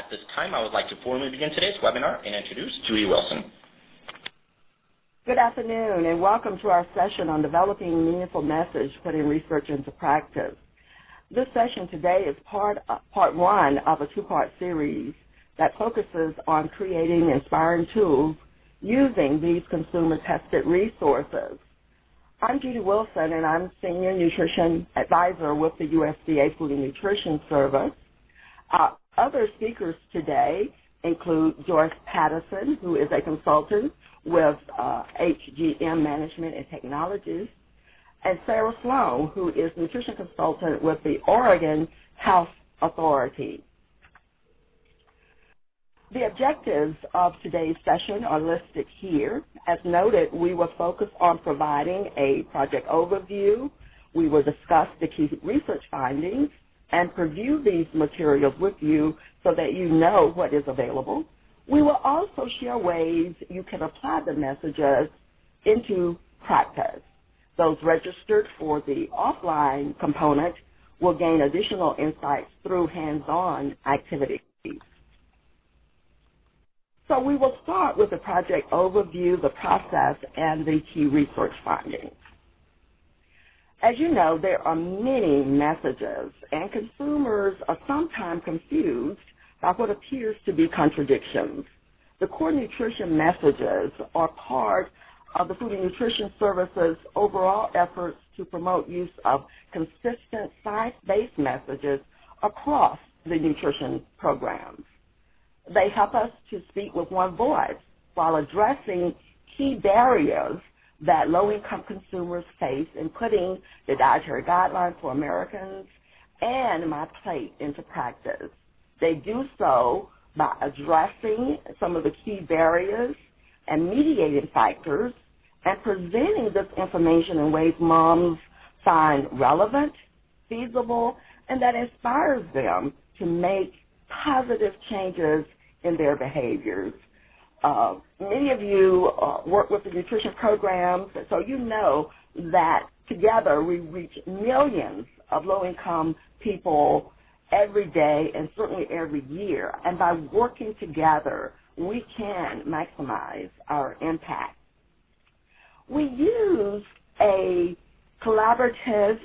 At this time, I would like to formally begin today's webinar and introduce Judy Wilson. Good afternoon, and welcome to our session on developing meaningful message, putting research into practice. This session today is part one of a two-part series that focuses on creating inspiring tools using these consumer-tested resources. I'm Judy Wilson, and I'm Senior Nutrition Advisor with the USDA Food and Nutrition Service. Other speakers today include Joyce Patterson, who is a consultant with HGM Management and Technologies, and Sarah Sloan, who is nutrition consultant with the Oregon Health Authority. The objectives of today's session are listed here. As noted, we will focus on providing a project overview. We will discuss the key research findings and preview these materials with you so that you know what is available. We will also share ways you can apply the messages into practice. Those registered for the offline component will gain additional insights through hands-on activities. So we will start with the project overview, the process, and the key research findings. As you know, there are many messages, and consumers are sometimes confused by what appears to be contradictions. The core nutrition messages are part of the Food and Nutrition Service's overall efforts to promote use of consistent science-based messages across the nutrition programs. They help us to speak with one voice while addressing key barriers that low-income consumers face in putting the dietary guidelines for Americans and My Plate into practice. They do so by addressing some of the key barriers and mediating factors and presenting this information in ways moms find relevant, feasible, and that inspires them to make positive changes in their behaviors. Many of you work with the nutrition programs, so you know that together we reach millions of low-income people every day and certainly every year. And by working together, we can maximize our impact. We use a collaborative,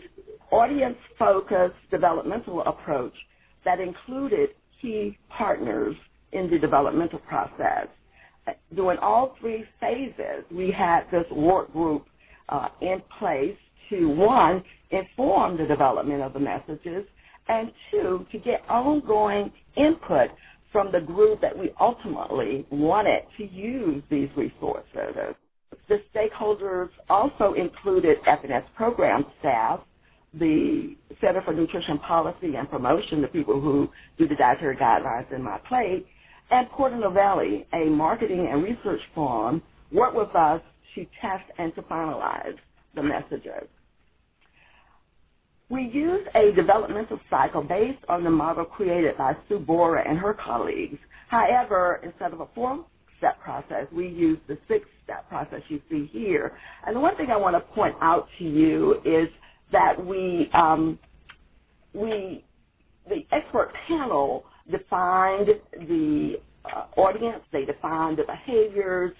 audience-focused developmental approach that included key partners in the developmental process. During all three phases, we had this work group in place to, one, inform the development of the messages, and two, to get ongoing input from the group that we ultimately wanted to use these resources. The stakeholders also included F&S program staff, the Center for Nutrition Policy and Promotion, the people who do the dietary guidelines in My Plate, and Porter Novelli, a marketing and research firm, worked with us to test and to finalize the messages. We used a developmental cycle based on the model created by Sue Bora and her colleagues. However, instead of a 4-step process, we used the 6-step process you see here. And the one thing I want to point out to you is that the expert panel defined the audience, they defined the behaviors,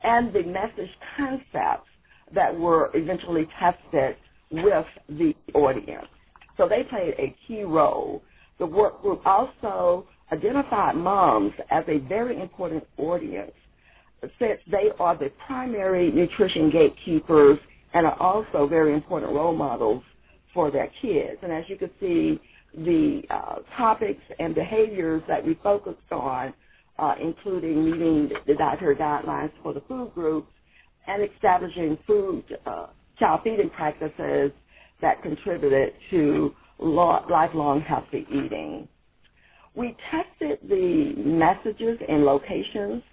and the message concepts that were eventually tested with the audience. So they played a key role. The work group also identified moms as a very important audience since they are the primary nutrition gatekeepers and are also very important role models for their kids. And as you can see, the topics and behaviors that we focused on, including meeting the dietary guidelines for the food groups and establishing child feeding practices that contributed to lifelong healthy eating. We tested the messages in locations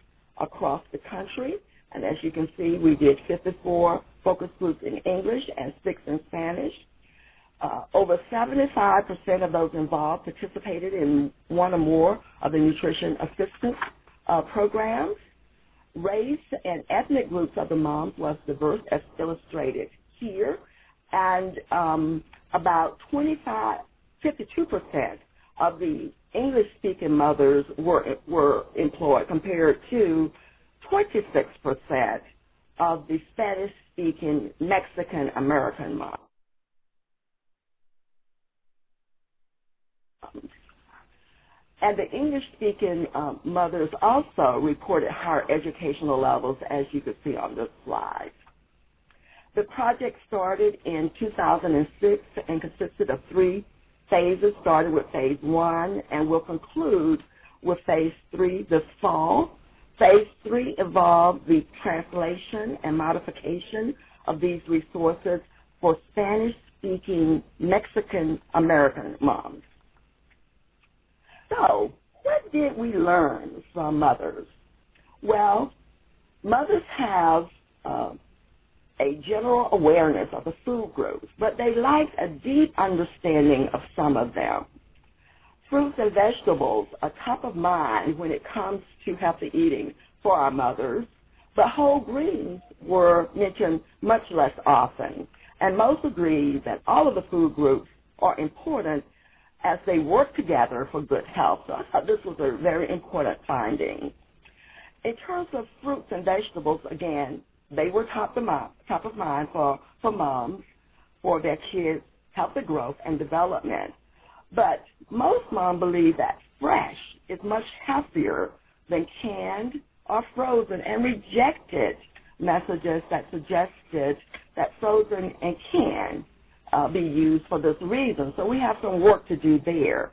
across the country, and as you can see, we did 54 focus groups in English and 6 in Spanish. Over 75% of those involved participated in one or more of the nutrition assistance programs. Race and ethnic groups of the moms was diverse, as illustrated here, and about 52% of the English-speaking mothers were employed compared to 26% of the Spanish-speaking Mexican-American moms. And the English-speaking mothers also reported higher educational levels, as you can see on this slide. The project started in 2006 and consisted of 3 phases, started with phase 1 and will conclude with phase 3 this fall. Phase 3 involved the translation and modification of these resources for Spanish-speaking Mexican-American moms. So, what did we learn from mothers? Well, mothers have a general awareness of the food groups, but they lack a deep understanding of some of them. Fruits and vegetables are top of mind when it comes to healthy eating for our mothers, but whole grains were mentioned much less often, and most agree that all of the food groups are important as they work together for good health. So I thought this was a very important finding. In terms of fruits and vegetables, again, they were top of mind for moms, for their kids' healthy growth and development. But most moms believe that fresh is much healthier than canned or frozen, and rejected messages that suggested that frozen and canned be used for this reason. So we have some work to do there.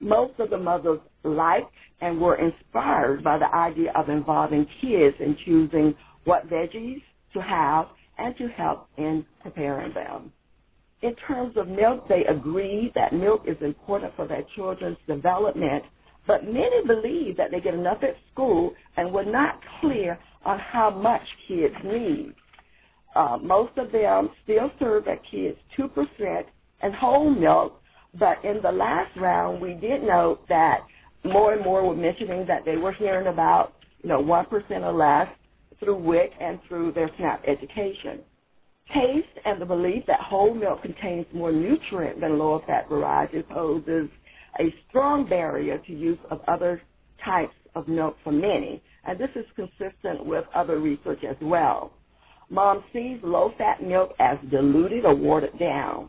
Most of the mothers liked and were inspired by the idea of involving kids in choosing what veggies to have and to help in preparing them. In terms of milk, they agree that milk is important for their children's development, but many believe that they get enough at school and were not clear on how much kids need. Most of them still serve their kids 2% and whole milk, but in the last round, we did note that more and more were mentioning that they were hearing about, 1% or less through WIC and through their SNAP education. Taste and the belief that whole milk contains more nutrient than lower-fat varieties poses a strong barrier to use of other types of milk for many, and this is consistent with other research as well. Mom sees low-fat milk as diluted or watered down.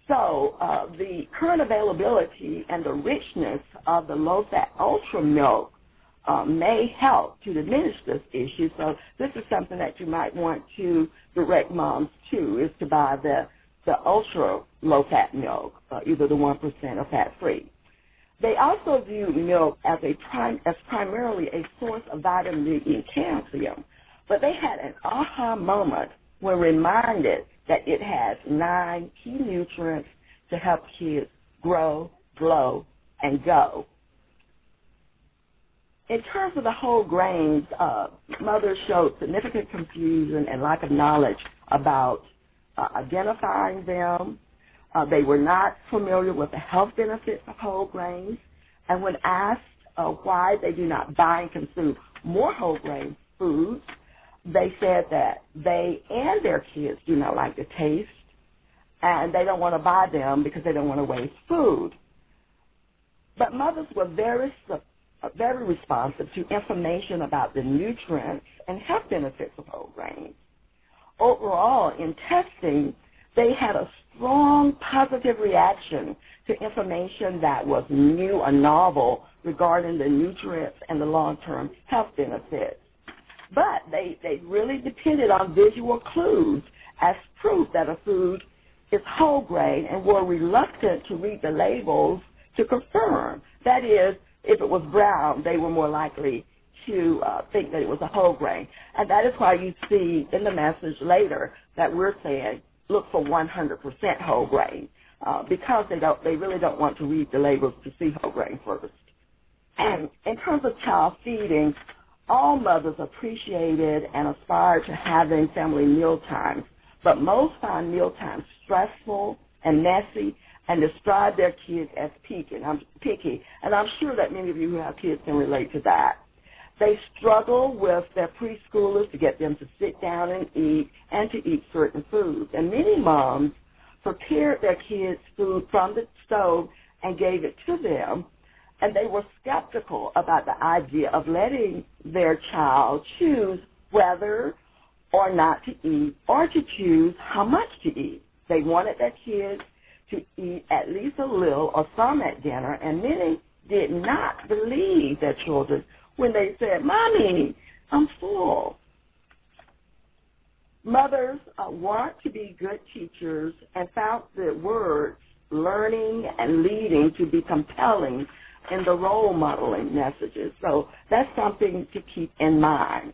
So the current availability and the richness of the low-fat ultra milk may help to diminish this issue. So this is something that you might want to direct moms to, is to buy the ultra low-fat milk, either the 1% or fat-free. They also view milk as primarily a source of vitamin D and calcium, but they had an aha moment when reminded that it has 9 key nutrients to help kids grow, glow, and go. In terms of the whole grains, mothers showed significant confusion and lack of knowledge about identifying them. They were not familiar with the health benefits of whole grains, and when asked why they do not buy and consume more whole grain foods, they said that they and their kids do not like the taste, and they don't want to buy them because they don't want to waste food. But mothers were very responsive to information about the nutrients and health benefits of whole grains. Overall, in testing, they had a strong positive reaction to information that was new or novel regarding the nutrients and the long-term health benefits. But they really depended on visual clues as proof that a food is whole grain and were reluctant to read the labels to confirm. That is, if it was brown, they were more likely to think that it was a whole grain. And that is why you see in the message later that we're saying, look for 100% whole grain, because they really don't want to read the labels to see whole grain first. And in terms of child feeding, all mothers appreciated and aspired to having family meal times, but most find meal times stressful and messy and describe their kids as picky. And I'm sure that many of you who have kids can relate to that. They struggle with their preschoolers to get them to sit down and to eat certain foods. And many moms prepared their kids' food from the stove and gave it to them, and they were skeptical about the idea of letting their child choose whether or not to eat or to choose how much to eat. They wanted their kids to eat at least a little or some at dinner, and many did not believe their children when they said, "Mommy, I'm full." Mothers want to be good teachers and found the words learning and leading to be compelling in the role modeling messages. So that's something to keep in mind.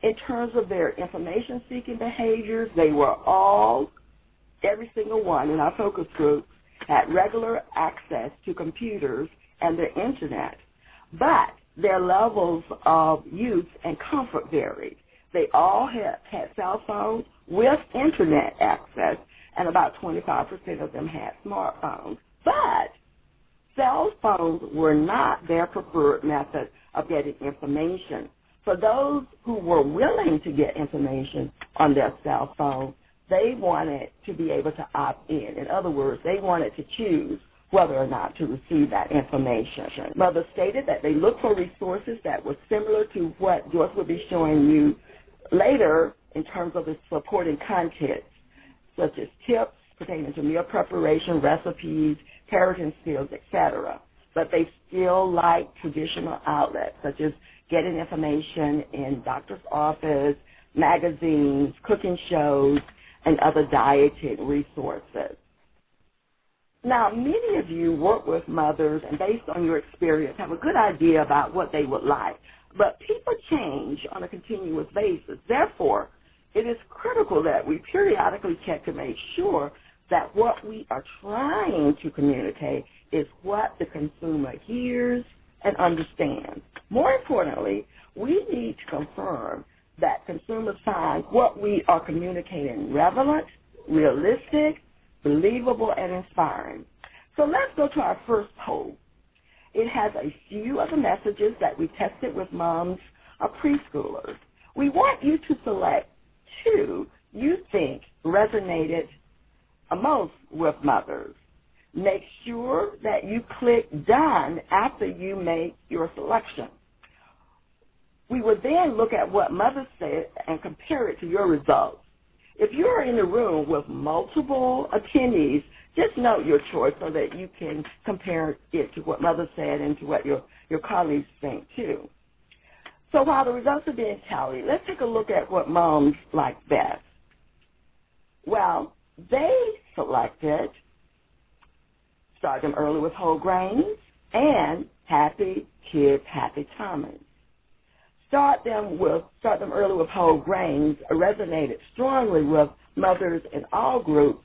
In terms of their information-seeking behaviors, they were all, every single one in our focus group, had regular access to computers and the internet, but their levels of use and comfort varied. They all had cell phones with internet access, and about 25% of them had smartphones. But cell phones were not their preferred method of getting information. For those who were willing to get information on their cell phone, they wanted to be able to opt in. In other words, they wanted to choose whether or not to receive that information. Mothers stated that they looked for resources that were similar to what Joyce will be showing you later in terms of the supporting content, such as tips pertaining to meal preparation, recipes, parenting skills, etc. But they still like traditional outlets, such as getting information in doctor's office, magazines, cooking shows, and other dieting resources. Now, many of you work with mothers, and based on your experience, have a good idea about what they would like. But people change on a continuous basis. Therefore, it is critical that we periodically check to make sure that what we are trying to communicate is what the consumer hears and understands. More importantly, we need to confirm that consumers find what we are communicating relevant, realistic, believable, and inspiring. So let's go to our first poll. It has a few of the messages that we tested with moms of preschoolers. We want you to select two you think resonated most with mothers. Make sure that you click done after you make your selection. We will then look at what mothers said and compare it to your results. If you're in a room with multiple attendees, just note your choice so that you can compare it to what mothers said and to what your colleagues think too. So while the results are being tallied, let's take a look at what moms like best. Well, they selected start them early with whole grains and happy kids, happy tummies. Start them early with whole grains resonated strongly with mothers in all groups.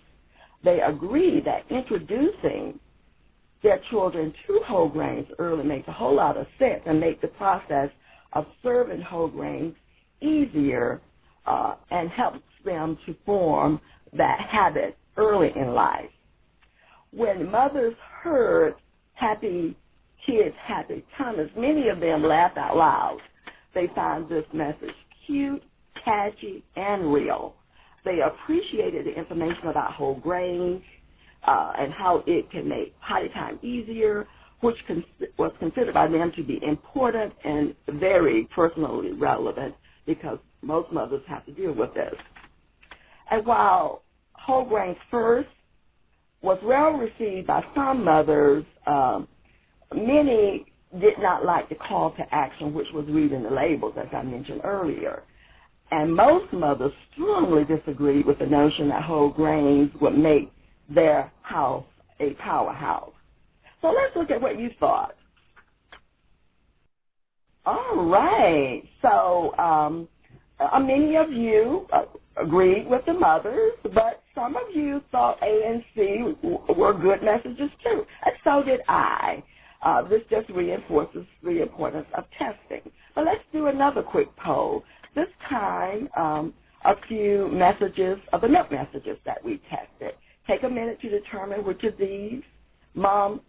They agree that introducing their children to whole grains early makes a whole lot of sense and make the process of serving whole grains easier and helps them to form that habit early in life. When mothers heard happy kids, happy tummies, many of them laughed out loud. They found this message cute, catchy, and real. They appreciated the information about whole grains and how it can make potty time easier, which was considered by them to be important and very personally relevant because most mothers have to deal with this. And while whole grains first was well received by some mothers, many did not like the call to action, which was reading the labels, as I mentioned earlier. And most mothers strongly disagreed with the notion that whole grains would make their house a powerhouse. So let's look at what you thought. All right. So many of you agreed with the mothers, but some of you thought A and C were good messages too, and so did I. This just reinforces the importance of testing. But let's do another quick poll. This time, a few messages of the milk messages that we tested. Take a minute to determine which of these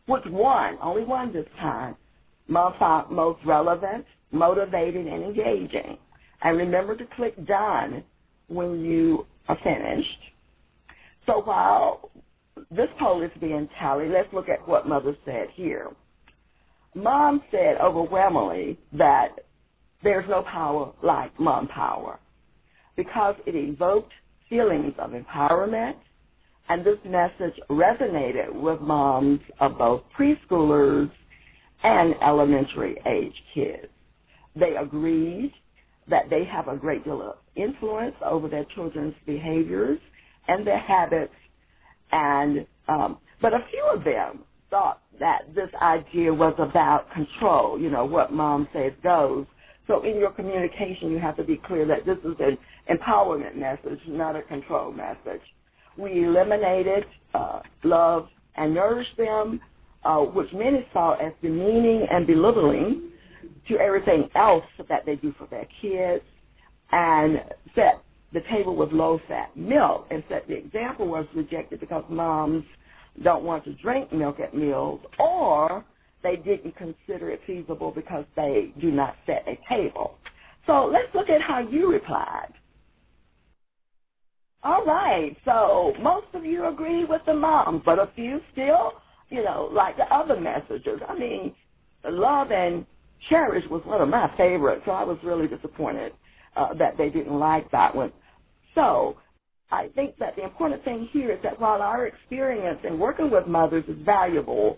which one, only one this time, mom found most relevant, motivating, and engaging. And remember to click done when you are finished. So while this poll is being tallied. Let's look at what mothers said here. Mom said overwhelmingly that there's no power like mom power because it evoked feelings of empowerment, and this message resonated with moms of both preschoolers and elementary age kids. They agreed that they have a great deal of influence over their children's behaviors and their habits, and but a few of them thought that this idea was about control, what mom says goes. So in your communication, you have to be clear that this is an empowerment message, not a control message. We eliminated love and nourish them, which many saw as demeaning and belittling to everything else that they do for their kids, and set the table with low-fat milk, and said the example was rejected because moms don't want to drink milk at meals, or they didn't consider it feasible because they do not set a table. So let's look at how you replied. All right, so most of you agree with the moms, but a few still, like the other messages. I mean, love and cherish was one of my favorites, so I was really disappointed that they didn't like that one. So I think that the important thing here is that while our experience in working with mothers is valuable,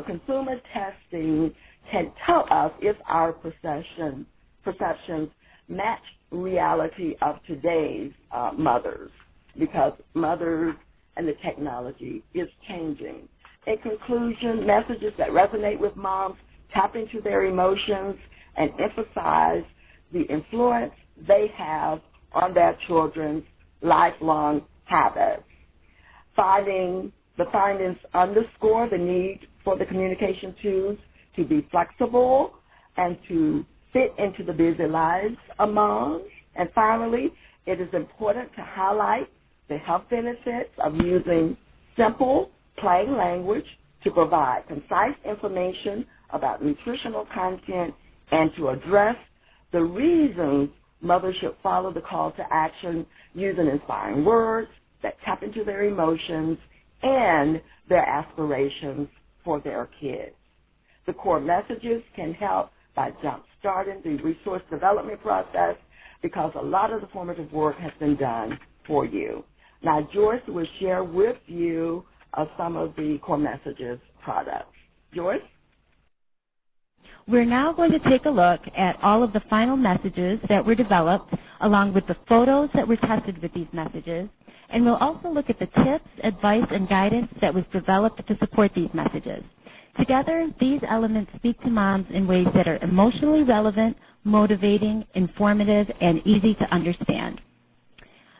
consumer testing can tell us if our perceptions match reality of today's mothers, because mothers and the technology is changing. In conclusion, messages that resonate with moms tap into their emotions and emphasize the influence they have on their children's lifelong habits. The findings underscore the need for the communication tools to be flexible and to fit into the busy lives of moms. And finally, it is important to highlight the health benefits of using simple, plain language to provide concise information about nutritional content and to address the reasons mothers should follow the call to action using inspiring words that tap into their emotions and their aspirations for their kids. The core messages can help by jump-starting the resource development process because a lot of the formative work has been done for you. Now, Joyce will share with you some of the core messages products. Joyce? We're now going to take a look at all of the final messages that were developed, along with the photos that were tested with these messages, and we'll also look at the tips, advice, and guidance that was developed to support these messages. Together, these elements speak to moms in ways that are emotionally relevant, motivating, informative, and easy to understand.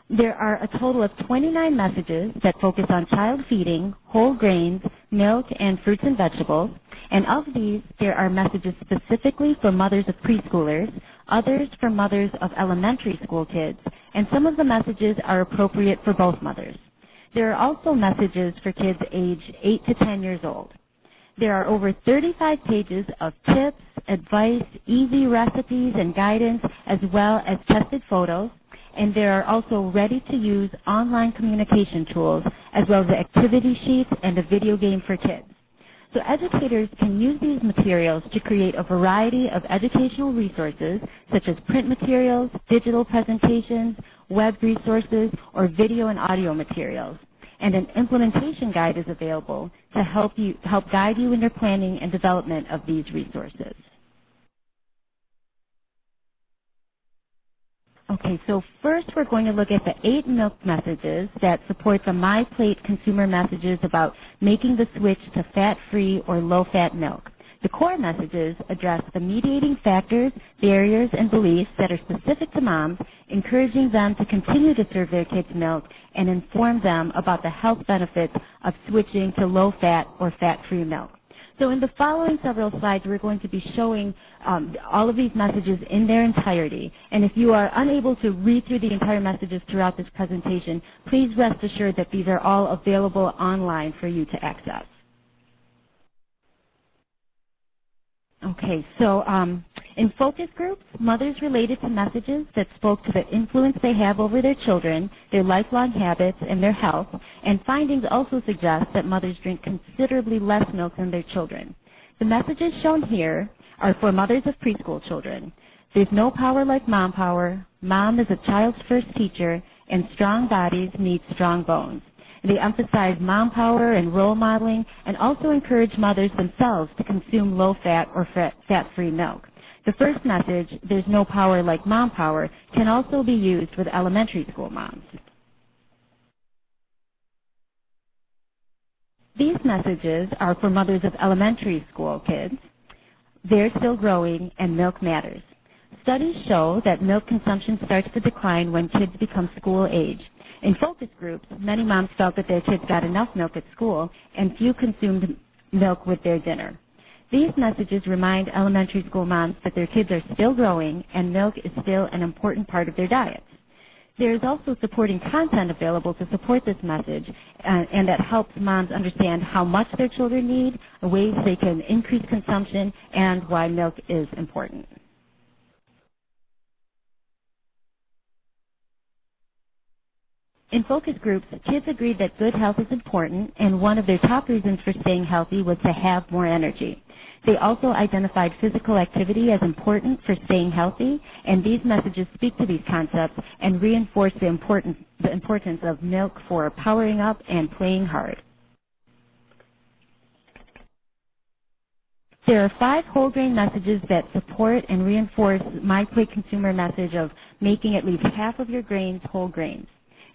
There are a total of 29 messages that focus on child feeding, whole grains, milk, and fruits and vegetables. And of these, there are messages specifically for mothers of preschoolers, others for mothers of elementary school kids, and some of the messages are appropriate for both mothers. There are also messages for kids aged 8 to 10 years old. There are over 35 pages of tips, advice, easy recipes, and guidance, as well as tested photos. And there are also ready-to-use online communication tools, as well as activity sheets and a video game for kids. So educators can use these materials to create a variety of educational resources, such as print materials, digital presentations, web resources, or video and audio materials. And an implementation guide is available to help guide you in your planning and development of these resources. Okay, so first we're going to look at the 8 milk messages that support the My Plate consumer messages about making the switch to fat-free or low-fat milk. The core messages address the mediating factors, barriers, and beliefs that are specific to moms, encouraging them to continue to serve their kids milk and inform them about the health benefits of switching to low-fat or fat-free milk. So in the following several slides, we're going to be showing all of these messages in their entirety. And if you are unable to read through the entire messages throughout this presentation, please rest assured that these are all available online for you to access. Okay, so In focus groups, mothers related to messages that spoke to the influence they have over their children, their lifelong habits, and their health, and findings also suggest that mothers drink considerably less milk than their children. The messages shown here are for mothers of preschool children. There's no power like mom power, mom is a child's first teacher, and strong bodies need strong bones. They emphasize mom power and role modeling and also encourage mothers themselves to consume low-fat or fat-free milk. The first message, there's no power like mom power, can also be used with elementary school moms. These messages are for mothers of elementary school kids. They're still growing and milk matters. Studies show that milk consumption starts to decline when kids become school age. In focus groups, many moms felt that their kids got enough milk at school and few consumed milk with their dinner. These messages remind elementary school moms that their kids are still growing and milk is still an important part of their diets. There is also supporting content available to support this message, and that helps moms understand how much their children need, ways they can increase consumption, and why milk is important. In focus groups, kids agreed that good health is important, and one of their top reasons for staying healthy was to have more energy. They also identified physical activity as important for staying healthy, and these messages speak to these concepts and reinforce the importance of milk for powering up and playing hard. There are 5 whole grain messages that support and reinforce my plate consumer message of making at least half of your grains whole grains.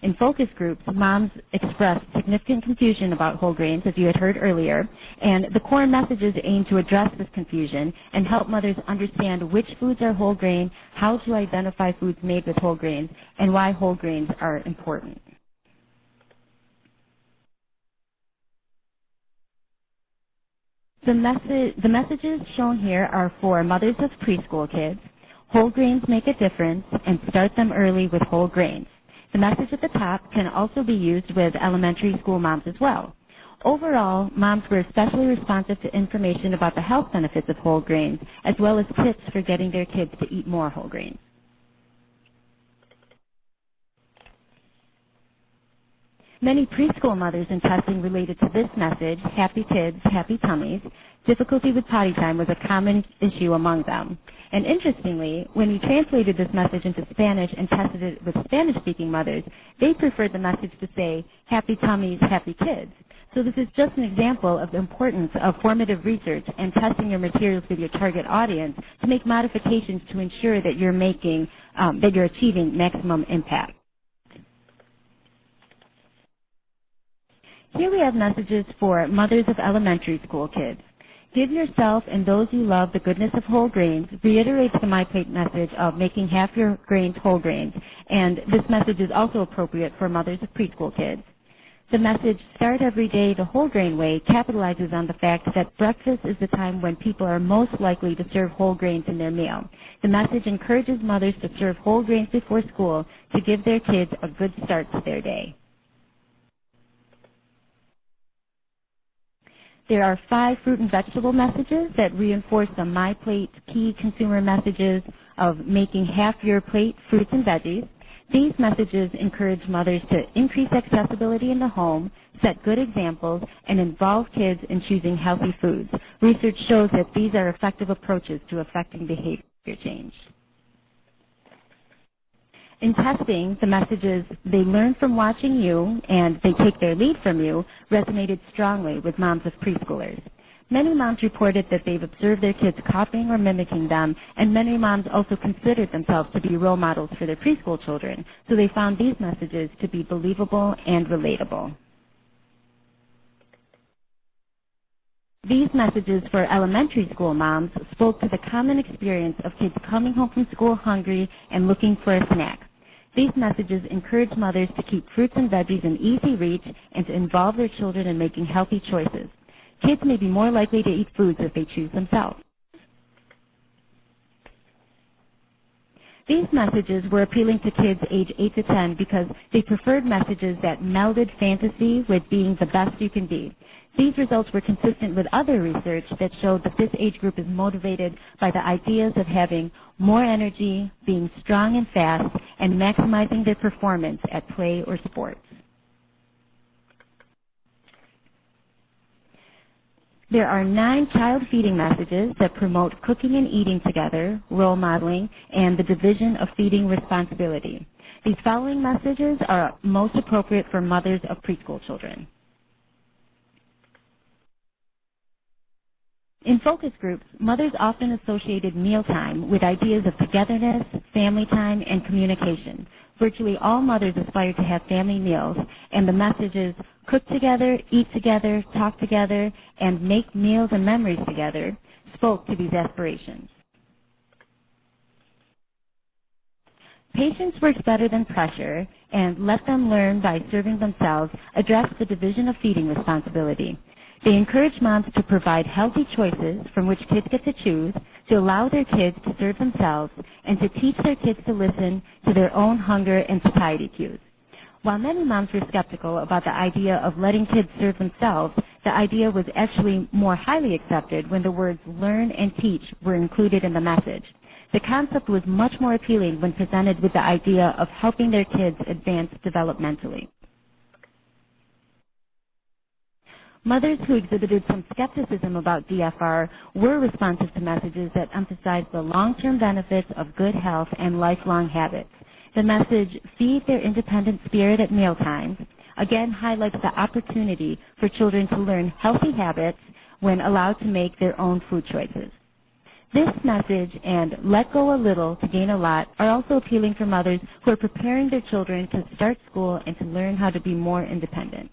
In focus groups, moms expressed significant confusion about whole grains, as you had heard earlier, and the core messages aim to address this confusion and help mothers understand which foods are whole grain, how to identify foods made with whole grains, and why whole grains are important. The messages shown here are for mothers of preschool kids. Whole grains make a difference, and start them early with whole grains. The message at the top can also be used with elementary school moms as well. Overall, moms were especially responsive to information about the health benefits of whole grains, as well as tips for getting their kids to eat more whole grains. Many preschool mothers in testing related to this message, happy kids, happy tummies. Difficulty with potty time was a common issue among them. And interestingly, when we translated this message into Spanish and tested it with Spanish-speaking mothers, they preferred the message to say, happy tummies, happy kids. So this is just an example of the importance of formative research and testing your materials with your target audience to make modifications to ensure that you're achieving maximum impact. Here we have messages for mothers of elementary school kids. Give yourself and those you love the goodness of whole grains reiterates the My Plate message of making half your grains whole grains, and this message is also appropriate for mothers of preschool kids. The message, Start Every Day the Whole Grain Way, capitalizes on the fact that breakfast is the time when people are most likely to serve whole grains in their meal. The message encourages mothers to serve whole grains before school to give their kids a good start to their day. There are 5 fruit and vegetable messages that reinforce the My Plate key consumer messages of making half your plate fruits and veggies. These messages encourage mothers to increase accessibility in the home, set good examples, and involve kids in choosing healthy foods. Research shows that these are effective approaches to affecting behavior change. In testing, the messages, they learn from watching you and they take their lead from you, resonated strongly with moms of preschoolers. Many moms reported that they've observed their kids copying or mimicking them, and many moms also considered themselves to be role models for their preschool children, so they found these messages to be believable and relatable. These messages for elementary school moms spoke to the common experience of kids coming home from school hungry and looking for a snack. These messages encourage mothers to keep fruits and veggies in easy reach and to involve their children in making healthy choices. Kids may be more likely to eat foods if they choose themselves. These messages were appealing to kids age 8 to 10 because they preferred messages that melded fantasy with being the best you can be. These results were consistent with other research that showed that this age group is motivated by the ideas of having more energy, being strong and fast, and maximizing their performance at play or sports. There are 9 child feeding messages that promote cooking and eating together, role modeling, and the division of feeding responsibility. These following messages are most appropriate for mothers of preschool children. In focus groups, mothers often associated mealtime with ideas of togetherness, family time, and communication. Virtually all mothers aspire to have family meals, and the messages cook together, eat together, talk together, and make meals and memories together spoke to these aspirations. Patience works better than pressure, and let them learn by serving themselves address the division of feeding responsibility. They encourage moms to provide healthy choices from which kids get to choose, to allow their kids to serve themselves, and to teach their kids to listen to their own hunger and satiety cues. While many moms were skeptical about the idea of letting kids serve themselves, the idea was actually more highly accepted when the words learn and teach were included in the message. The concept was much more appealing when presented with the idea of helping their kids advance developmentally. Mothers who exhibited some skepticism about DFR were responsive to messages that emphasized the long-term benefits of good health and lifelong habits. The message, feed their independent spirit at mealtimes, again highlights the opportunity for children to learn healthy habits when allowed to make their own food choices. This message and let go a little to gain a lot are also appealing for mothers who are preparing their children to start school and to learn how to be more independent.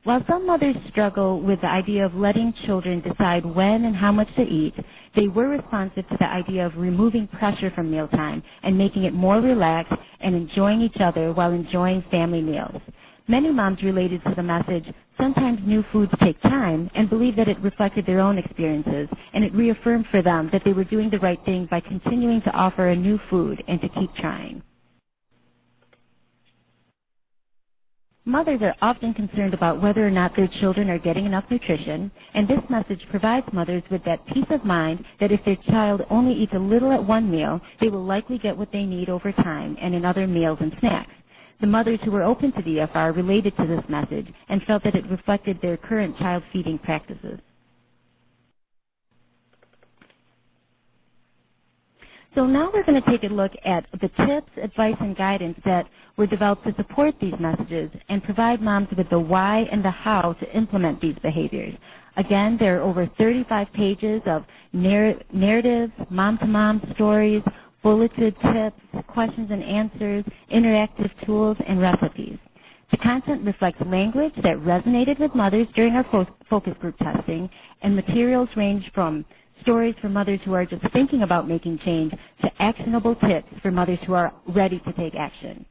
While some mothers struggle with the idea of letting children decide when and how much to eat, they were responsive to the idea of removing pressure from mealtime and making it more relaxed and enjoying each other while enjoying family meals. Many moms related to the message, sometimes new foods take time, and believed that it reflected their own experiences, and it reaffirmed for them that they were doing the right thing by continuing to offer a new food and to keep trying. Mothers are often concerned about whether or not their children are getting enough nutrition, and this message provides mothers with that peace of mind that if their child only eats a little at one meal, they will likely get what they need over time and in other meals and snacks. The mothers who were open to DFR related to this message and felt that it reflected their current child feeding practices. So now we're going to take a look at the tips, advice, and guidance that were developed to support these messages and provide moms with the why and the how to implement these behaviors. Again, there are over 35 pages of narratives, mom-to-mom stories, bulleted tips, questions and answers, interactive tools, and recipes. The content reflects language that resonated with mothers during our focus group testing, and materials range from stories for mothers who are just thinking about making change to actionable tips for mothers who are ready to take action.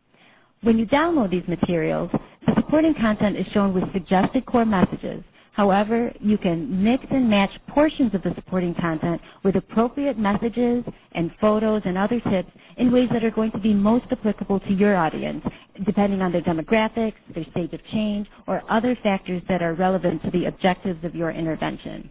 When you download these materials, the supporting content is shown with suggested core messages. However, you can mix and match portions of the supporting content with appropriate messages and photos and other tips in ways that are going to be most applicable to your audience, depending on their demographics, their stage of change, or other factors that are relevant to the objectives of your intervention.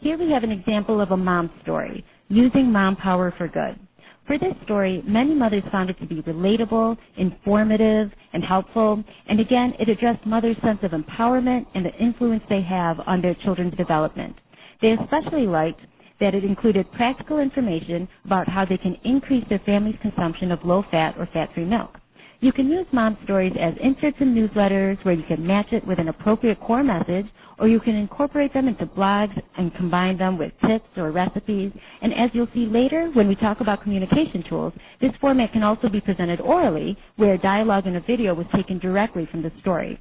Here we have an example of a mom story, using mom power for good. For this story, many mothers found it to be relatable, informative, and helpful, and again, it addressed mothers' sense of empowerment and the influence they have on their children's development. They especially liked that it included practical information about how they can increase their family's consumption of low-fat or fat-free milk. You can use mom stories as inserts in newsletters where you can match it with an appropriate core message, or you can incorporate them into blogs and combine them with tips or recipes. And as you'll see later when we talk about communication tools, this format can also be presented orally, where dialogue in a video was taken directly from the story.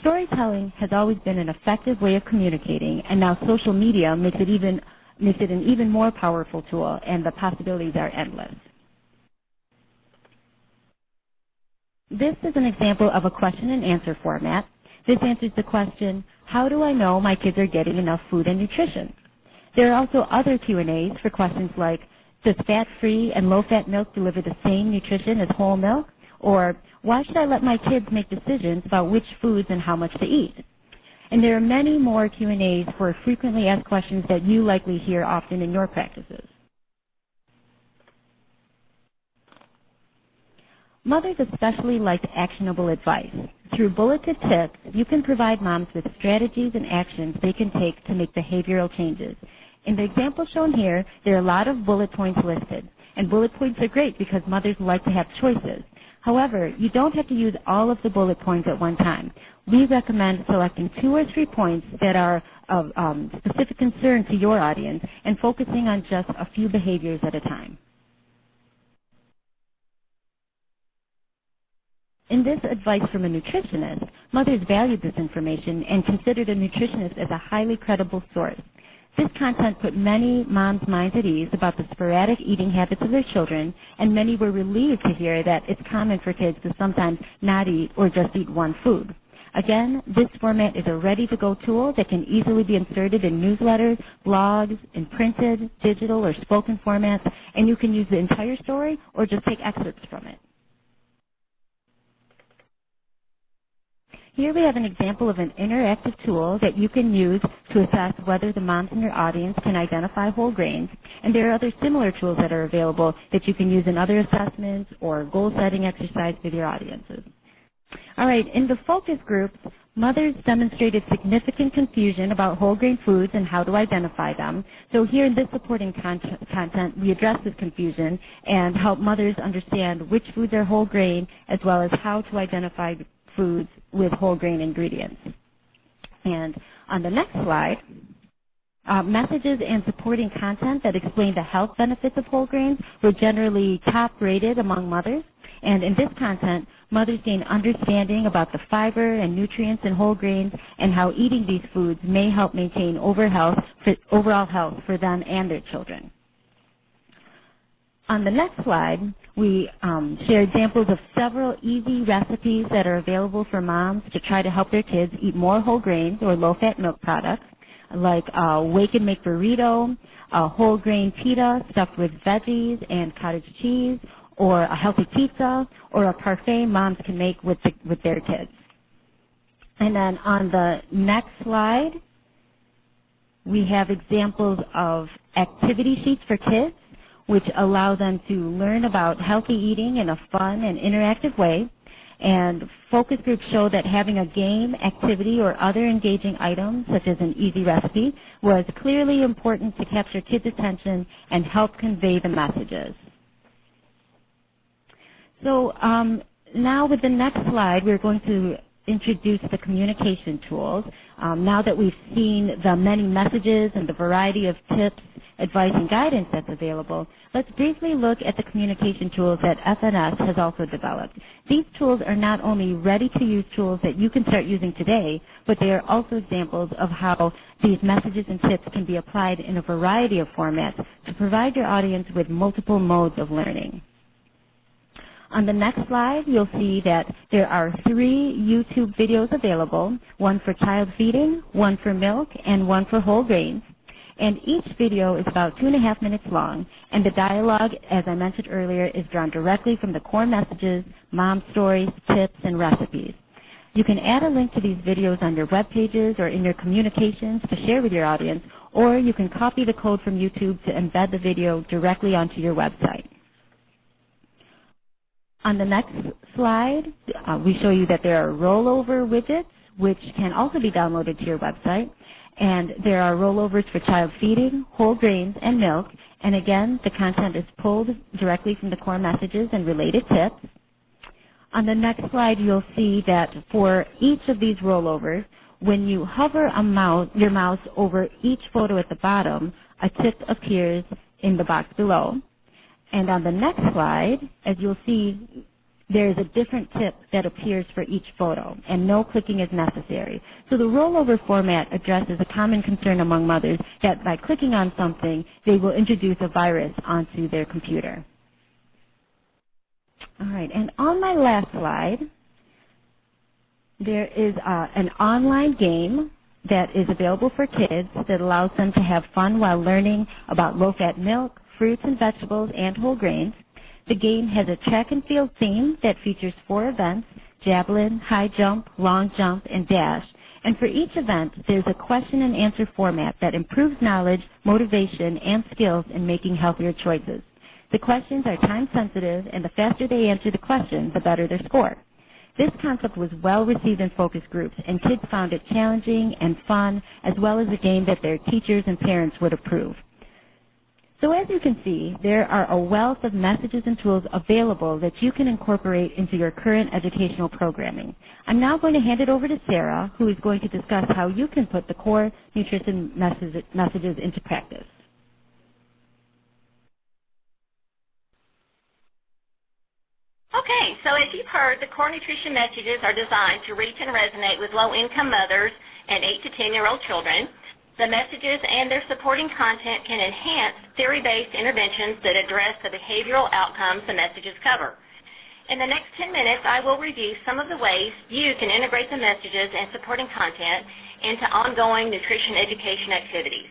Storytelling has always been an effective way of communicating, and now social media makes it an even more powerful tool, and the possibilities are endless. This is an example of a question and answer format. This answers the question, how do I know my kids are getting enough food and nutrition? There are also other Q&As for questions like, does fat-free and low-fat milk deliver the same nutrition as whole milk? Or, why should I let my kids make decisions about which foods and how much to eat? And there are many more Q&As for frequently asked questions that you likely hear often in your practices. Mothers especially like actionable advice. Through bulleted tips, you can provide moms with strategies and actions they can take to make behavioral changes. In the example shown here, there are a lot of bullet points listed. And bullet points are great because mothers like to have choices. However, you don't have to use all of the bullet points at one time. We recommend selecting 2 or 3 points that are of specific concern to your audience and focusing on just a few behaviors at a time. In this advice from a nutritionist, mothers valued this information and considered a nutritionist as a highly credible source. This content put many moms' minds at ease about the sporadic eating habits of their children, and many were relieved to hear that it's common for kids to sometimes not eat or just eat one food. Again, this format is a ready-to-go tool that can easily be inserted in newsletters, blogs, in printed, digital, or spoken formats, and you can use the entire story or just take excerpts from it. Here we have an example of an interactive tool that you can use to assess whether the moms in your audience can identify whole grains, and there are other similar tools that are available that you can use in other assessments or goal-setting exercise with your audiences. All right, in the focus groups, mothers demonstrated significant confusion about whole grain foods and how to identify them. So here in this supporting content, we address this confusion and help mothers understand which foods are whole grain as well as how to identify foods with whole grain ingredients. And on the next slide, messages and supporting content that explain the health benefits of whole grains were generally top rated among mothers. And in this content, mothers gain understanding about the fiber and nutrients in whole grains and how eating these foods may help maintain overall health for them and their children. On the next slide, we share examples of several easy recipes that are available for moms to try to help their kids eat more whole grains or low-fat milk products, like a wake-and-make burrito, a whole grain pita stuffed with veggies and cottage cheese, or a healthy pizza, or a parfait moms can make with their kids. And then on the next slide, we have examples of activity sheets for kids, which allow them to learn about healthy eating in a fun and interactive way. And focus groups show that having a game, activity, or other engaging items, such as an easy recipe, was clearly important to capture kids' attention and help convey the messages. So now with the next slide, we're going to introduce the communication tools. Now that we've seen the many messages and the variety of tips, advice, and guidance that's available, let's briefly look at the communication tools that FNS has also developed. These tools are not only ready-to-use tools that you can start using today, but they are also examples of how these messages and tips can be applied in a variety of formats to provide your audience with multiple modes of learning. On the next slide, you'll see that there are 3 YouTube videos available, one for child feeding, one for milk, and one for whole grains. And each video is about 2.5 minutes long, and the dialogue, as I mentioned earlier, is drawn directly from the core messages, mom stories, tips, and recipes. You can add a link to these videos on your web pages or in your communications to share with your audience, or you can copy the code from YouTube to embed the video directly onto your website. On the next slide, we show you that there are rollover widgets, which can also be downloaded to your website. And there are rollovers for child feeding, whole grains, and milk. And again, the content is pulled directly from the core messages and related tips. On the next slide, you'll see that for each of these rollovers, when you hover your mouse over each photo at the bottom, a tip appears in the box below. And on the next slide, as you'll see, there is a different tip that appears for each photo, and no clicking is necessary. So the rollover format addresses a common concern among mothers that by clicking on something, they will introduce a virus onto their computer. All right, and on my last slide, there is an online game that is available for kids that allows them to have fun while learning about low-fat milk, fruits and vegetables, and whole grains. The game has a track and field theme that features 4 events: javelin, high jump, long jump, and dash. And for each event, there's a question and answer format that improves knowledge, motivation, and skills in making healthier choices. The questions are time sensitive, and the faster they answer the question, the better their score. This concept was well received in focus groups, and kids found it challenging and fun, as well as a game that their teachers and parents would approve. So as you can see, there are a wealth of messages and tools available that you can incorporate into your current educational programming. I'm now going to hand it over to Sarah, who is going to discuss how you can put the core nutrition messages into practice. Okay, so as you've heard, the core nutrition messages are designed to reach and resonate with low-income mothers and 8 to 10-year-old children. The messages and their supporting content can enhance theory-based interventions that address the behavioral outcomes the messages cover. In the next 10 minutes, I will review some of the ways you can integrate the messages and supporting content into ongoing nutrition education activities.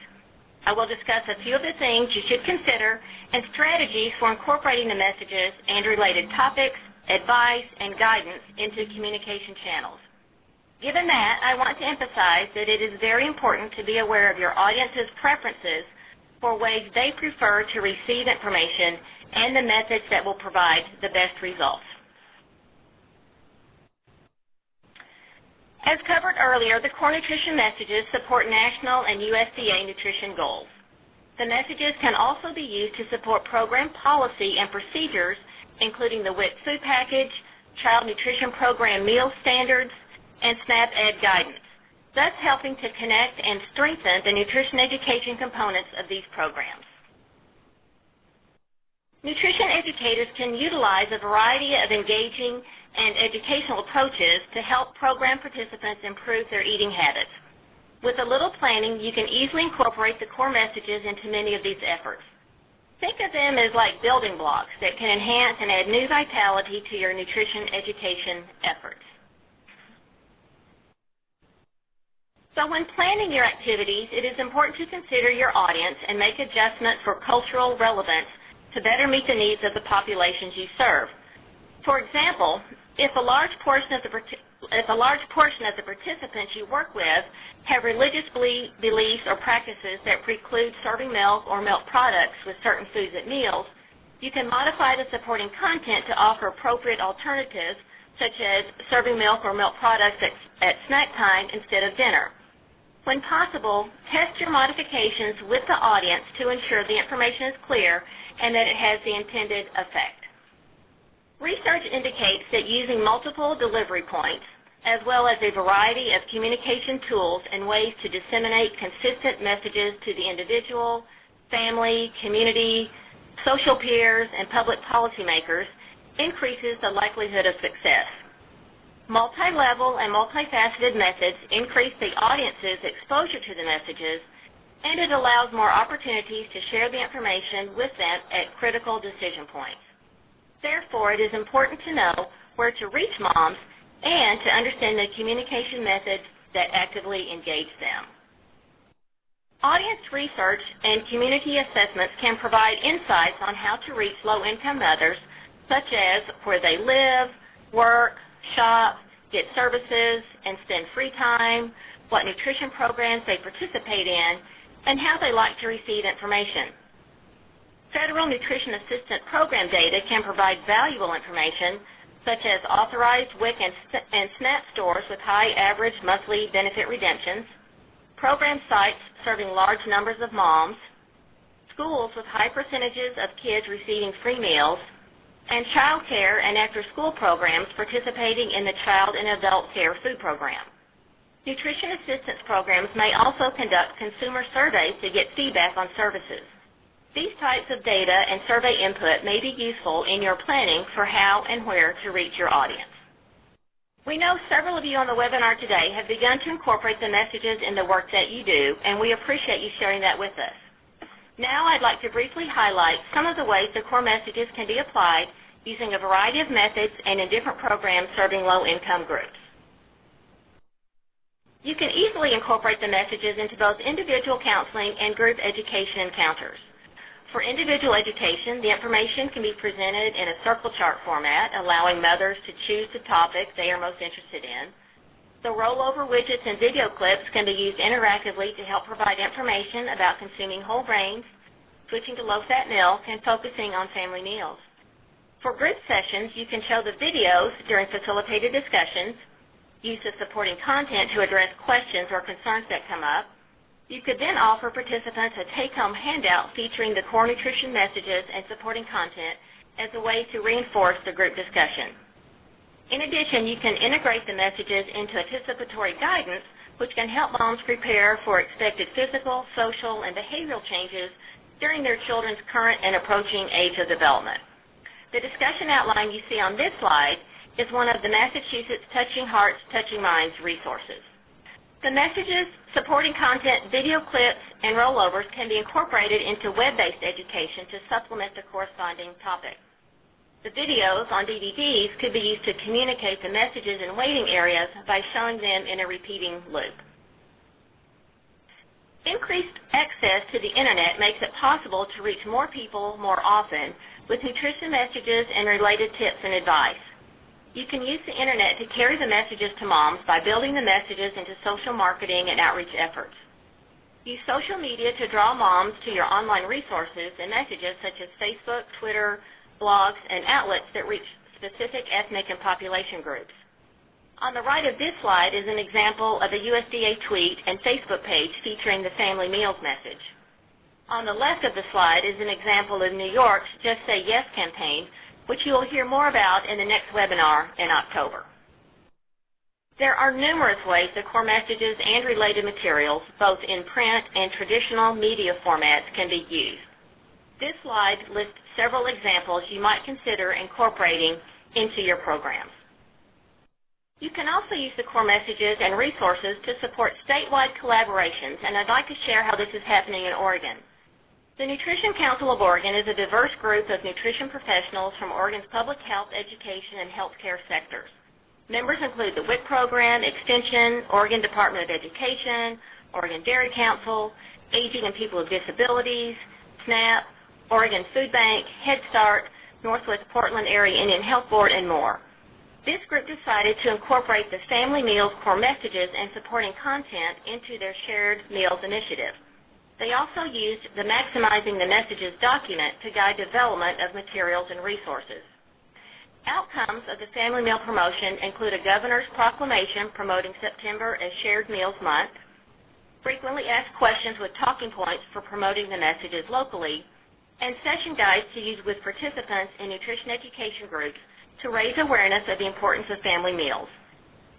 I will discuss a few of the things you should consider and strategies for incorporating the messages and related topics, advice, and guidance into communication channels. Given that, I want to emphasize that it is very important to be aware of your audience's preferences for ways they prefer to receive information and the methods that will provide the best results. As covered earlier, the core nutrition messages support national and USDA nutrition goals. The messages can also be used to support program policy and procedures, including the WIC food package, Child Nutrition Program meal standards, and SNAP-Ed guidance, thus helping to connect and strengthen the nutrition education components of these programs. Nutrition educators can utilize a variety of engaging and educational approaches to help program participants improve their eating habits. With a little planning, you can easily incorporate the core messages into many of these efforts. Think of them as like building blocks that can enhance and add new vitality to your nutrition education efforts. So when planning your activities, it is important to consider your audience and make adjustments for cultural relevance to better meet the needs of the populations you serve. For example, if a large portion of the participants you work with have religious beliefs or practices that preclude serving milk or milk products with certain foods at meals, you can modify the supporting content to offer appropriate alternatives, such as serving milk or milk products at snack time instead of dinner. When possible, test your modifications with the audience to ensure the information is clear and that it has the intended effect. Research indicates that using multiple delivery points, as well as a variety of communication tools and ways to disseminate consistent messages to the individual, family, community, social peers, and public policymakers, increases the likelihood of success. Multi-level and multifaceted methods increase the audience's exposure to the messages, and it allows more opportunities to share the information with them at critical decision points. Therefore, it is important to know where to reach moms and to understand the communication methods that actively engage them. Audience research and community assessments can provide insights on how to reach low-income mothers, such as where they live, work, shop, get services, and spend free time, what nutrition programs they participate in, and how they like to receive information. Federal Nutrition Assistance Program data can provide valuable information, such as authorized WIC and SNAP stores with high average monthly benefit redemptions, program sites serving large numbers of moms, schools with high percentages of kids receiving free meals, and child care and after-school programs participating in the Child and Adult Care Food Program. Nutrition assistance programs may also conduct consumer surveys to get feedback on services. These types of data and survey input may be useful in your planning for how and where to reach your audience. We know several of you on the webinar today have begun to incorporate the messages in the work that you do, and we appreciate you sharing that with us. Now I'd like to briefly highlight some of the ways the core messages can be applied using a variety of methods and in different programs serving low-income groups. You can easily incorporate the messages into both individual counseling and group education encounters. For individual education, the information can be presented in a circle chart format, allowing mothers to choose the topic they are most interested in. The rollover widgets and video clips can be used interactively to help provide information about consuming whole grains, switching to low-fat milk, and focusing on family meals. For group sessions, you can show the videos during facilitated discussions, use the supporting content to address questions or concerns that come up. You could then offer participants a take-home handout featuring the core nutrition messages and supporting content as a way to reinforce the group discussion. In addition, you can integrate the messages into anticipatory guidance, which can help moms prepare for expected physical, social, and behavioral changes during their children's current and approaching age of development. The discussion outline you see on this slide is one of the Massachusetts Touching Hearts, Touching Minds resources. The messages, supporting content, video clips, and rollovers can be incorporated into web-based education to supplement the corresponding topic. The videos on DVDs could be used to communicate the messages in waiting areas by showing them in a repeating loop. Increased access to the Internet makes it possible to reach more people more often with nutrition messages and related tips and advice. You can use the Internet to carry the messages to moms by building the messages into social marketing and outreach efforts. Use social media to draw moms to your online resources and messages such as Facebook, Twitter, blogs, and outlets that reach specific ethnic and population groups. On the right of this slide is an example of a USDA tweet and Facebook page featuring the Family Meals message. On the left of the slide is an example of New York's Just Say Yes campaign, which you will hear more about in the next webinar in October. There are numerous ways the core messages and related materials, both in print and traditional media formats, can be used. This slide lists several examples you might consider incorporating into your programs. You can also use the core messages and resources to support statewide collaborations, and I'd like to share how this is happening in Oregon. The Nutrition Council of Oregon is a diverse group of nutrition professionals from Oregon's public health, education, and healthcare sectors. Members include the WIC program, Extension, Oregon Department of Education, Oregon Dairy Council, Aging and People with Disabilities, SNAP, Oregon Food Bank, Head Start, Northwest Portland Area Indian Health Board, and more. This group decided to incorporate the Family Meals core messages and supporting content into their Shared Meals initiative. They also used the Maximizing the Messages document to guide development of materials and resources. Outcomes of the Family Meal promotion include a governor's proclamation promoting September as Shared Meals Month, frequently asked questions with talking points for promoting the messages locally, and session guides to use with participants in nutrition education groups to raise awareness of the importance of family meals.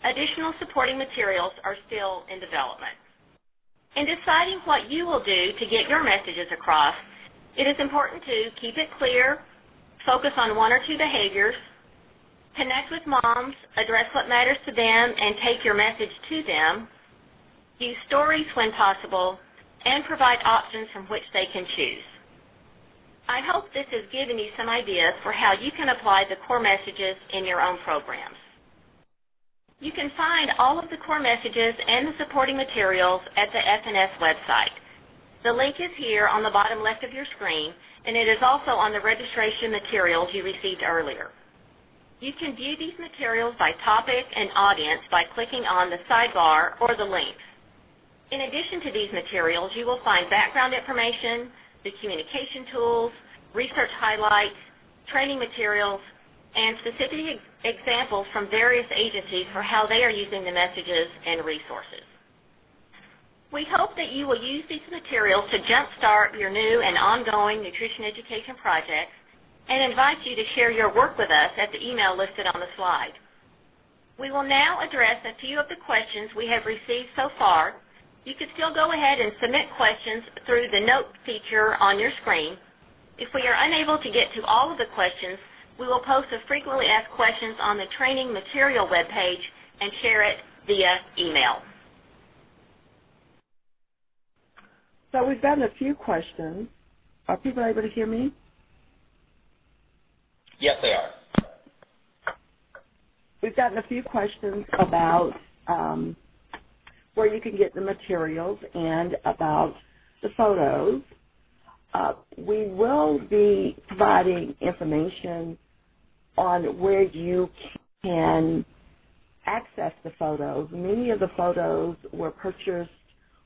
Additional supporting materials are still in development. In deciding what you will do to get your messages across, it is important to keep it clear, focus on one or two behaviors, connect with moms, address what matters to them, and take your message to them, use stories when possible, and provide options from which they can choose. I hope this has given you some ideas for how you can apply the core messages in your own programs. You can find all of the core messages and the supporting materials at the FNS website. The link is here on the bottom left of your screen, and it is also on the registration materials you received earlier. You can view these materials by topic and audience by clicking on the sidebar or the links. In addition to these materials, you will find background information, the communication tools, research highlights, training materials, and specific examples from various agencies for how they are using the messages and resources. We hope that you will use these materials to jumpstart your new and ongoing nutrition education projects and invite you to share your work with us at the email listed on the slide. We will now address a few of the questions we have received so far. You can still go ahead and submit questions through the note feature on your screen. If we are unable to get to all of the questions, we will post a frequently asked questions on the training material webpage and share it via email. So we've gotten a few questions. Are people able to hear me? Yes, they are. We've gotten a few questions about where you can get the materials and about the photos. We will be providing information on where you can access the photos. Many of the photos were purchased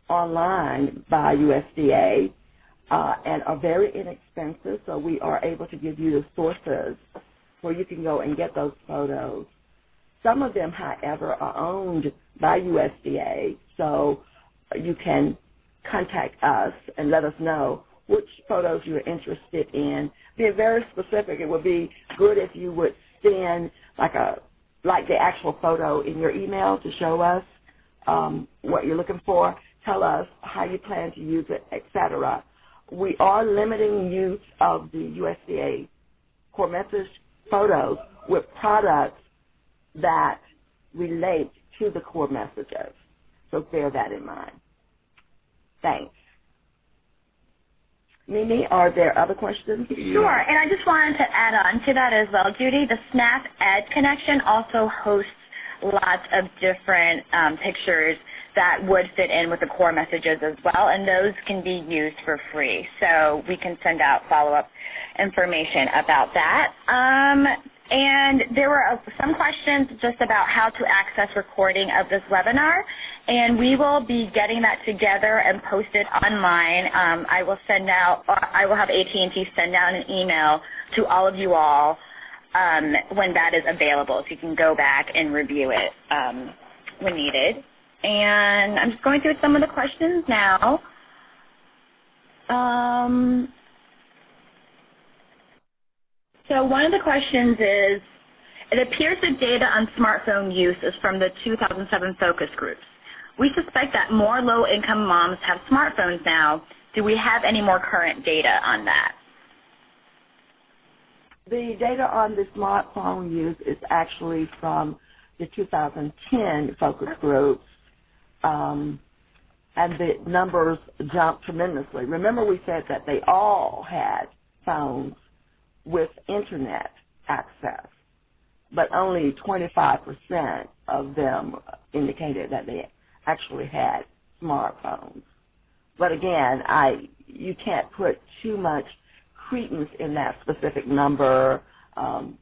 online by USDA and are very inexpensive, so we are able to give you the sources where you can go and get those photos. Some of them, however, are owned by USDA, so you can contact us and let us know which photos you're interested in. Being very specific, it would be good if you would send like the actual photo in your email to show us what you're looking for. Tell us how you plan to use it, etc. We are limiting use of the USDA core message photos with products that relate to the core messages. So bear that in mind. Thanks. Mimi, are there other questions? Sure, and I just wanted to add on to that as well, Judy. The Snap Ed Connection also hosts lots of different pictures that would fit in with the core messages as well, and those can be used for free. So we can send out follow-up information about that. And there were some questions just about how to access recording of this webinar, and we will be getting that together and post it online. I will have AT&T send out an email to all of you all when that is available, so you can go back and review it when needed. And I'm just going through some of the questions now. So one of the questions is, it appears the data on smartphone use is from the 2007 focus groups. We suspect that more low-income moms have smartphones now. Do we have any more current data on that? The data on the smartphone use is actually from the 2010 focus groups, and the numbers jumped tremendously. Remember, we said that they all had phones with Internet access, but only 25% of them indicated that they actually had smartphones. But again, you can't put too much credence in that specific number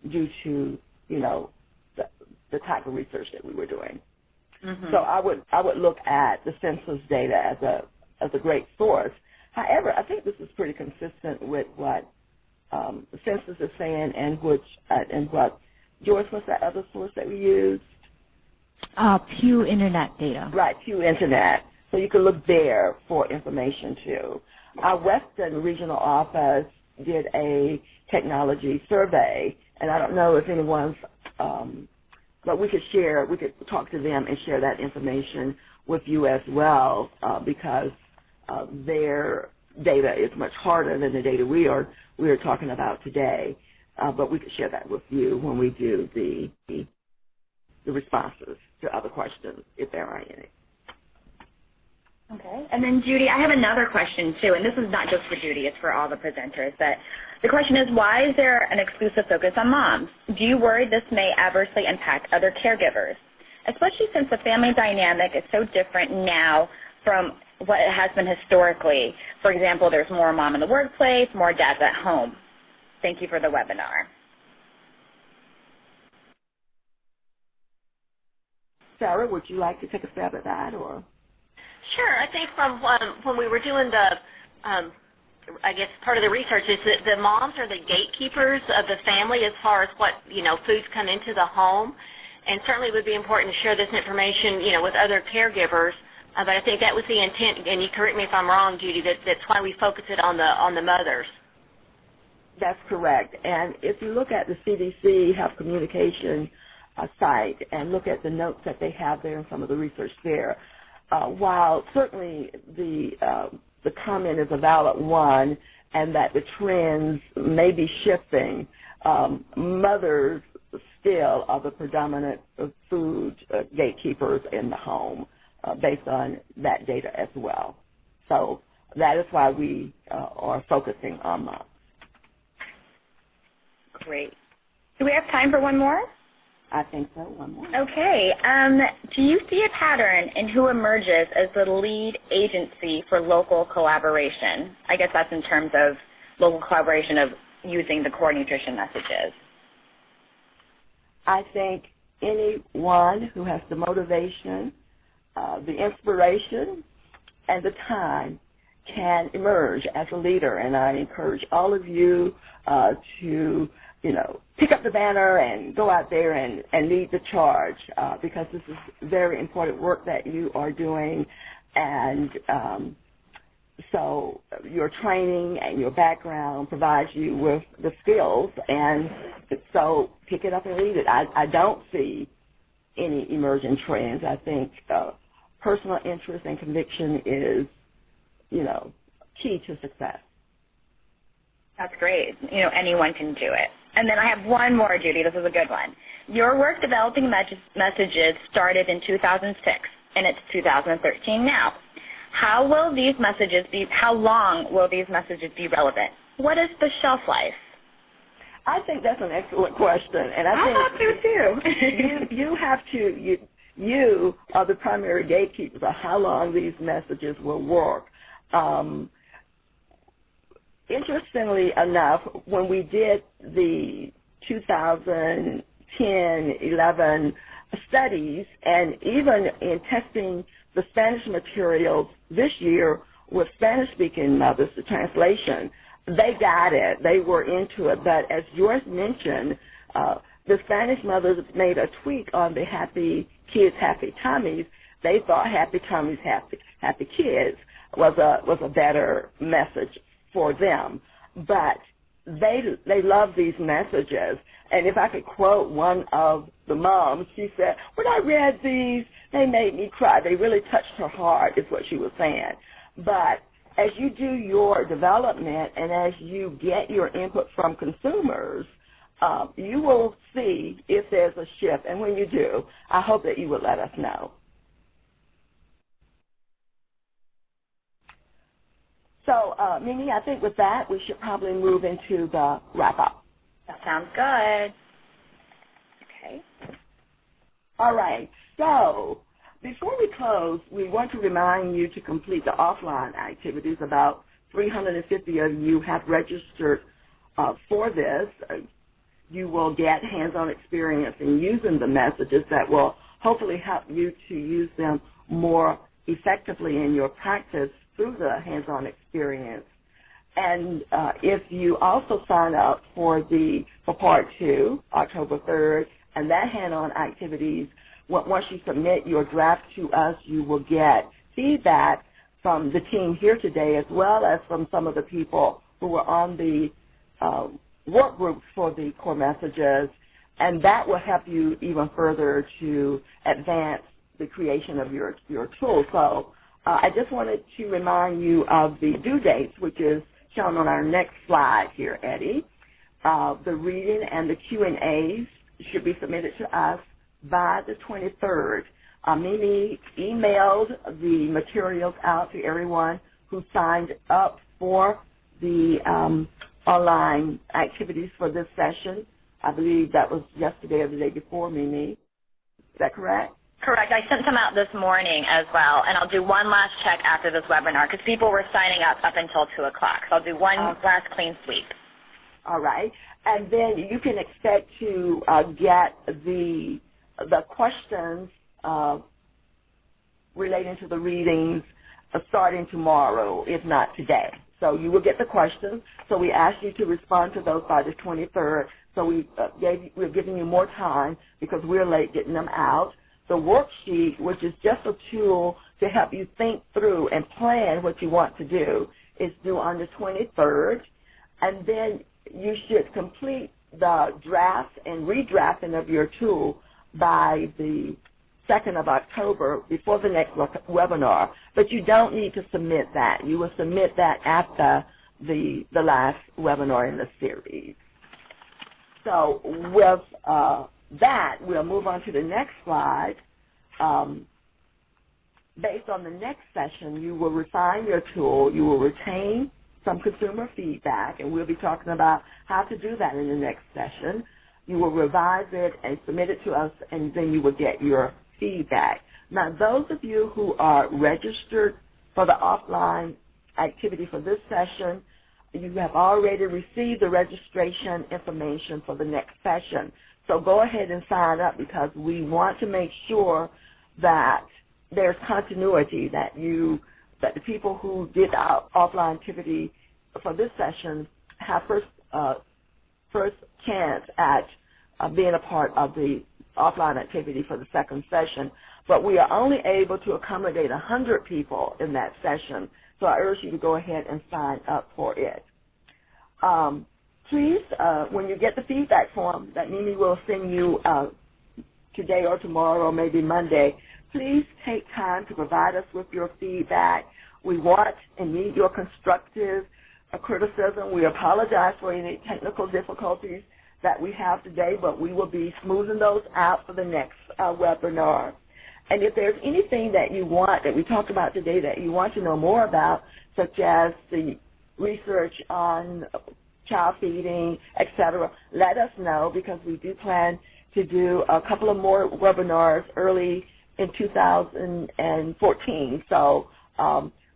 due to, the type of research that we were doing. Mm-hmm. So I would look at the census data as a great source. However, I think this is pretty consistent with what the census is saying and what, Joyce, what's that other source that we used? Pew Internet data. Right, Pew Internet. So you can look there for information too. Our Western Regional Office did a technology survey, and I don't know if anyone's, but we could talk to them and share that information with you as well, because their data is much harder than the data we are talking about today. But we could share that with you when we do the responses to other questions, if there are any. Okay. And then, Judy, I have another question, too, and this is not just for Judy, it's for all the presenters. But the question is, why is there an exclusive focus on moms? Do you worry this may adversely impact other caregivers, especially since the family dynamic is so different now from what it has been historically? For example, there's more mom in the workplace, more dads at home. Thank you for the webinar. Sarah, would you like to take a stab at that, or? Sure. I think from when we were doing I guess part of the research is that the moms are the gatekeepers of the family as far as what, foods come into the home. And certainly it would be important to share this information, with other caregivers. But I think that was the intent, and you correct me if I'm wrong, Judy, that's why we focus it on the mothers. That's correct. And if you look at the CDC Health Communication site and look at the notes that they have there and some of the research there, while certainly the comment is a valid one and that the trends may be shifting, mothers still are the predominant food gatekeepers in the home based on that data as well. So that is why we are focusing on moms. Great. Do we have time for one more? I think so. One more. Okay. Do you see a pattern in who emerges as the lead agency for local collaboration? I guess that's in terms of local collaboration of using the core nutrition messages. I think anyone who has the motivation, the inspiration, and the time can emerge as a leader. And I encourage all of you to, pick up the banner and go out there and lead the charge because this is very important work that you are doing. And so your training and your background provides you with the skills. And so pick it up and lead it. I don't see any emerging trends. I think personal interest and conviction is, key to success. That's great. Anyone can do it. And then I have one more, Judy. This is a good one. Your work developing messages started in 2006, and it's 2013 now. How long will these messages be relevant? What is the shelf life? I think that's an excellent question. And I thought so too. You are the primary gatekeepers of how long these messages will work. Interestingly enough, when we did the 2010-11 studies, and even in testing the Spanish materials this year with Spanish-speaking mothers, the translation, they got it. They were into it. But as Joyce mentioned, the Spanish mothers made a tweak on the happy kids, happy tummies. They thought happy tummies, happy kids was a better message for them. But they love these messages. And if I could quote one of the moms, she said, when I read these, they made me cry. They really touched her heart, is what she was saying. But as you do your development and as you get your input from consumers, you will see if there's a shift. And when you do, I hope that you would let us know. So, Mimi, I think with that, we should probably move into the wrap-up. That sounds good. Okay. All right. So, before we close, we want to remind you to complete the offline activities. About 350 of you have registered for this. You will get hands-on experience in using the messages that will hopefully help you to use them more effectively in your practice through the hands-on experience. And if you also sign up for Part 2, October 3rd, and that hand-on activities, once you submit your draft to us, you will get feedback from the team here today as well as from some of the people who were on the work groups for the core messages, and that will help you even further to advance the creation of your tool. So I just wanted to remind you of the due dates, which is shown on our next slide here, Eddie. The reading and the Q&As should be submitted to us by the 23rd. Mimi emailed the materials out to everyone who signed up for the online activities for this session. I believe that was yesterday or the day before, Mimi. Is that correct? Correct. I sent them out this morning as well, and I'll do one last check after this webinar because people were signing up until 2 o'clock. So I'll do one last clean sweep. All right. And then you can expect to get the questions relating to the readings starting tomorrow, if not today. So you will get the questions. So we ask you to respond to those by the 23rd. So we're giving you more time because we're late getting them out. The worksheet, which is just a tool to help you think through and plan what you want to do, is due on the 23rd. And then you should complete the draft and redrafting of your tool by the 2nd of October before the next webinar. But you don't need to submit that. You will submit that after the last webinar in the series. So with that, we'll move on to the next slide. Based on the next session, you will refine your tool. You will retain some consumer feedback, and we'll be talking about how to do that in the next session. You will revise it and submit it to us, and then you will get your feedback. Now, those of you who are registered for the offline activity for this session, you have already received the registration information for the next session. So go ahead and sign up, because we want to make sure that there's continuity, that the people who did our offline activity for this session have first chance at being a part of the offline activity for the second session. But we are only able to accommodate 100 people in that session, so I urge you to go ahead and sign up for it. Please, when you get the feedback form that Mimi will send you today or tomorrow or maybe Monday, please take time to provide us with your feedback. We want and need your constructive criticism. We apologize for any technical difficulties that we have today, but we will be smoothing those out for the next webinar. And if there's anything that you want, that we talked about today, that you want to know more about, such as the research on child feeding, et cetera, let us know, because we do plan to do a couple of more webinars early in 2014. So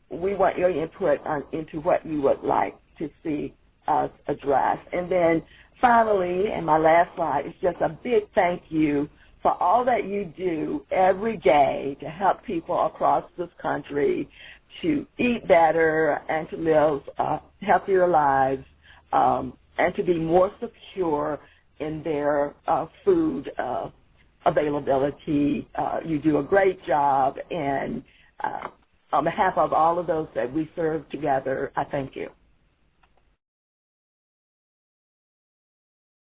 we want your input into what you would like to see us address. And then finally, and my last slide, is just a big thank you for all that you do every day to help people across this country to eat better and to live healthier lives, and to be more secure in their food availability. You do a great job, and on behalf of all of those that we serve together, I thank you.